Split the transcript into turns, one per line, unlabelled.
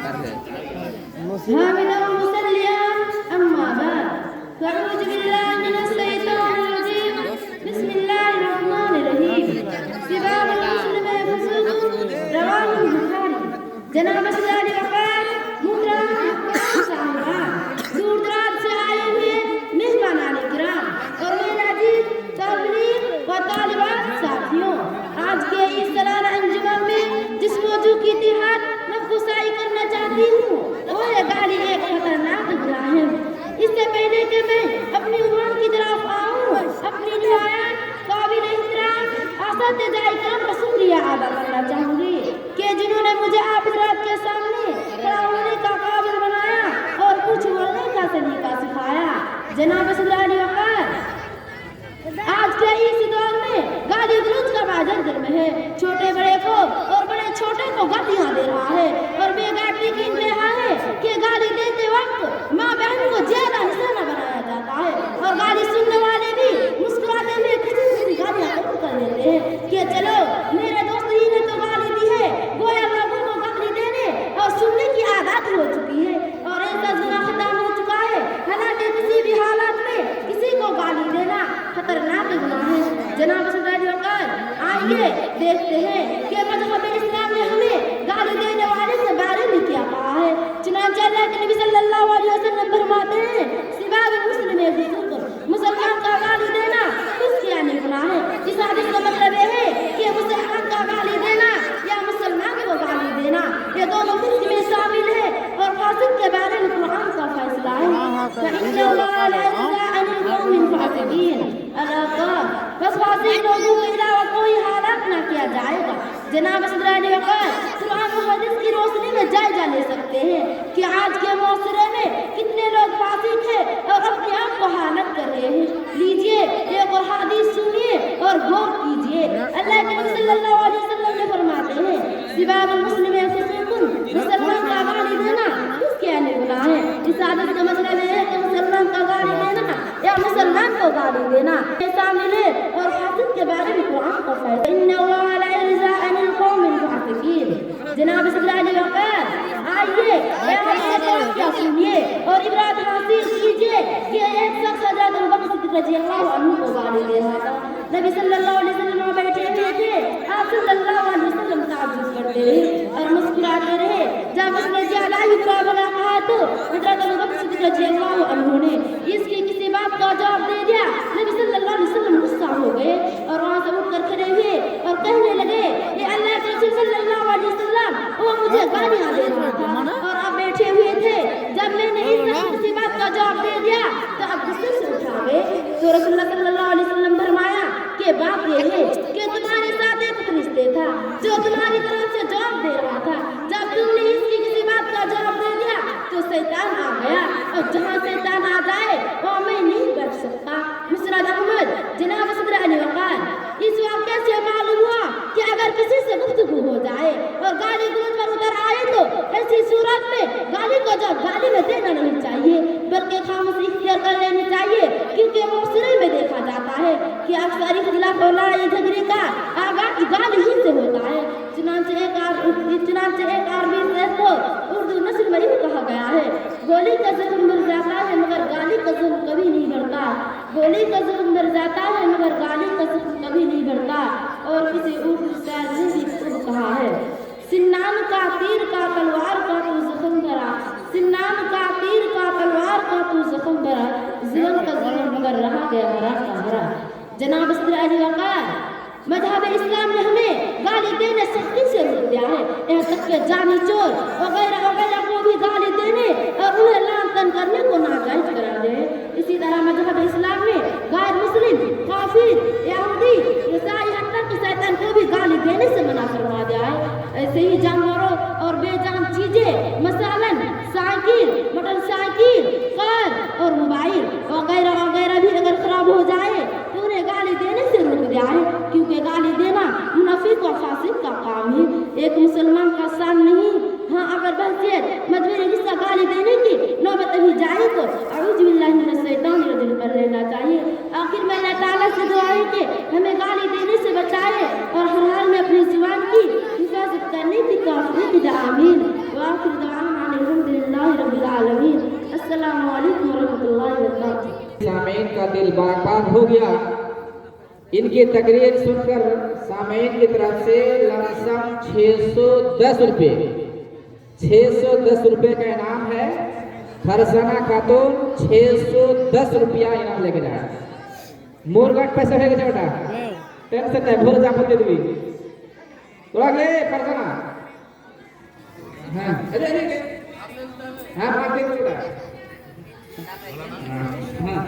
حامدا ومصليا أما بعد فأعوذ بالله من الشيطان الرجيم بسم الله الرحمن الرحيم سباب المسلم فسوق رواه البخاري جناب سیدی وقار محترم صاحبان دور دراز سے آئے ہوئے مہمانان کرام اور میرے عزیز طالبین و طالبات ساتھیوں، آج کے اس سالانہ انجمن میں جس موضوع کی اتحاد نفسائی کرنا چاہتی ہوں وہ ہے گاڑی ایک خطرناک گناہ ہے۔ اس سے پہلے کہ میں اپنی عنوان کی طرف آؤں، اپنی روایات قابل احترام اساتذہ کرام کا شکریہ ادا کرنا چاہوں گی کہ جنہوں نے مجھے آپ حضرات کے سامنے کھڑا ہونے کا قابل بنایا اور کچھ بولنے کا طریقہ سکھایا۔ جناب سیدی وقار، آج کے اس دور میں گالی گلوچ کا بازار گرم ہے، چھوٹے بڑے کو اور بڑے چھوٹے کو گالیاں دے رہا ہے اور بے گاٹی کی انتہا ہے کہ گالی دیتے وقت ماں بہن کو زیادہ نشانہ بنایا جاتا ہے اور گالی سننے والے بھی مسکراتے ہوئے کسی گالیاں قبول کر لیتے ہیں کہ چلو میرے دوست ہی نے تو گالی دی ہے، گویا لوگوں کو گالی دینے اور سننے کی عادت ہو چکی ہے اور ایسا گناہ ختم ہو چکا ہے۔ حالانکہ کسی بھی حالات میں کسی کو گالی دینا خطرناک گناہ ہے۔ جناب سیدی وقار، آئیے دیکھتے ہیں کہ مذہب اسلام نے ہمیں گالی دینے والے سے بارے میں کیا کہا ہے۔ چنانچہ اللہ کے نبی صلی اللہ علیہ وسلم فرماتے ہیں سباب المسلم فسوق، مسلمان کا گالی دینا اس کی یعنی گناہ ہے۔ اس حدیث کا مطلب یہ ہے کہ مسلمان کا گالی دینا یا مسلمان کو گالی دینا یہ دونوں فسق میں شامل ہے اور فاسق کے بارے میں قرآن کا فیصلہ ہے فَإِنَّ اللَّهَ لَا يَرْضَىٰ عَنِ الْقَوْمِ الْفَاسِقِينَ، بس فاسق لوگوں کے علاوہ کوئی حالات نہ کیا جائے گا۔ جناب سیدی وقار، قرآن و حدیث کی روشنی میں جائزہ لے سکتے ہیں کہ آج کے معاشرے میں کتنے لوگ فاسق ہیں اور اپنے آپ کو حالت کر رہے ہیں۔ لیجئے ایک اور حدیث سنیے اور غور کیجئے۔ اللہ کے نبی صلی اللہ علیہ وسلم نے فرماتے ہیں سباب المسلم فسوق، مسلمان کا گالی دینا اس کے یعنی گناہ ہے۔ اس حدیث کا مطلب یہ ہے کہ مسلمان کا گالی دینا یا مسلمان کو گالی دینا شامل ہے اور فاسق کے بارے میں قرآن کا فیصلہ إِنَّ اللَّهَ لَا يَرْضَىٰ عَنِ الْقَوْمِ الْفَاسِقِينَ۔ جناب سیدی وقار، آئیے کیا سنیے اور عبرت حاصل کیجئے کہ ایک شخص حضرت ابوبکر صدیق رضی اللہ عنہ کو گالی دے رہا تھا۔ نبی صلی اللہ علیہ وسلم بیٹھے ہوئے تھے، آپ صلی اللہ علیہ وسلم تعجب کرتے رہے اور مسکراتے رہے۔ جب اس نے زیادہ ہی قابلہ کہا تو حضرت ابوبکر صدیق رضی اللہ عنہ نے اس کی کسی بات کا جواب دے دیا۔ نبی صلی اللہ علیہ وسلم غصہ ہو گئے اور وہاں سے اٹھ کر کھڑے ہوئے اور کہنے لگے کہ اللہ کے رسول صلی اللہ علیہ وسلم وہ مجھے گالیاں دے رہا تھا اور آپ بیٹھے ہوئے تھے، جب میں نے اس کسی بات کا جواب دے دیا تو آپ غصے سے اٹھا گئے۔ تو رسول اللہ صلی اللہ علیہ وسلم فرمایا کہ بات یہ ہے کہ تمہارے ساتھ ایک فرشتے تھا جو تمہاری طرف سے جواب دے رہا تھا، جب تم نے اس کی کسی بات کا جواب دے دیا تو شیطان آ گیا اور جہاں شیطان آ جائے وہ میں نہیں بیٹھ سکتا۔ مسرد احمد۔ جناب سیدی وقار، اس واقعے سے معلوم ہوا کہ اگر کسی سے گفتگو ہو جائے اور گالی گلوچ پر اتر آئے تو ایسی صورت میں گالی کو جب گالی میں دینا نہیں چاہیے بلکہ خاموشی اختیار کر لینی چاہیے، کیونکہ معاشرے میں دیکھا جاتا ہے کہ اکثر اختلاف اور لڑائی جھگڑے کا آغاز گالی ہی سے ہوتا ہے۔ چنانچہ ایک عربی شعر کو اردو نثر میں یوں کہا گیا ہے گولی کا زخم مر جاتا ہے مگر گالی کا زخم کبھی نہیں بڑھتا، گولی کا زخم مر جاتا ہے مگر گالی کا زخم کبھی نہیں بڑھتا۔ اور کسی اردو شاعر نے بھی خود کہا ہے سنان کا تیر کا تلوار کا تو زخم بھرا، سنان کا تیر کا تلوار کا تو زخم بھرا، ظلم کا ظلم مگر رہا گیا ہرا کا ہرا۔ جناب سیدی وقار، مذہب اسلام نے ہمیں گالی دینے سختی سے روک دیا ہے، یہاں تک کہ جانی چور وغیرہ وغیرہ کو بھی گالی دینے اور انہیں لعن طعن کرنے کو ناجائز قرار دے۔ اسی طرح مذہب اسلام نے غیر مسلم، کافر، یہودی، عیسائی حتیٰ کہ شیطان کو بھی گالی دینے سے منع فرما دیا ہے۔ ایسے ہی جانوروں اور بے جان چیزیں مثلاً سائیکل، موٹر سائیکل، کار اور موبائل وغیرہ وغیرہ بھی اگر خراب ہو جائے تو انہیں گالی دینے سے روک دیا ہے، کیونکہ گالی دینا منافق و فاسق کا کام ہے، ایک مسلمان کا شان نہیں۔ ہاں اگر بحثیت مجبوری غصہ گالی دینے کی نوبت ابھی جائے تو اعوذ باللہ من الشیطان الرجیم کر لینا چاہیے۔ آخر میں اللہ تعالیٰ سے دعا ہے کہ ہمیں گالی دینے سے بچائے اور ہر حال میں اپنی زبان کی حفاظت کرنے کی توفیق دے، آمین۔ وآخر دعوانا أن الحمد لله رب العالمين. السلام علیکم ورحمۃ اللہ وبرکاتہ.
سامعین کا دل باغ باغ ہو گیا. ان کی تقریر سن کر سامعین کی طرف سے لمسم 610 روپے 610 روپے کا انعام ہے. فرزانہ خاتون 610 روپیہ انعام لے کے جائے. مور گٹ پیسے ہے کہ بیٹا ٹینشن ہے بھول جا دے دی تھوڑا لے فرزانہ. ہاں ارے ہاں بات دے. ہاں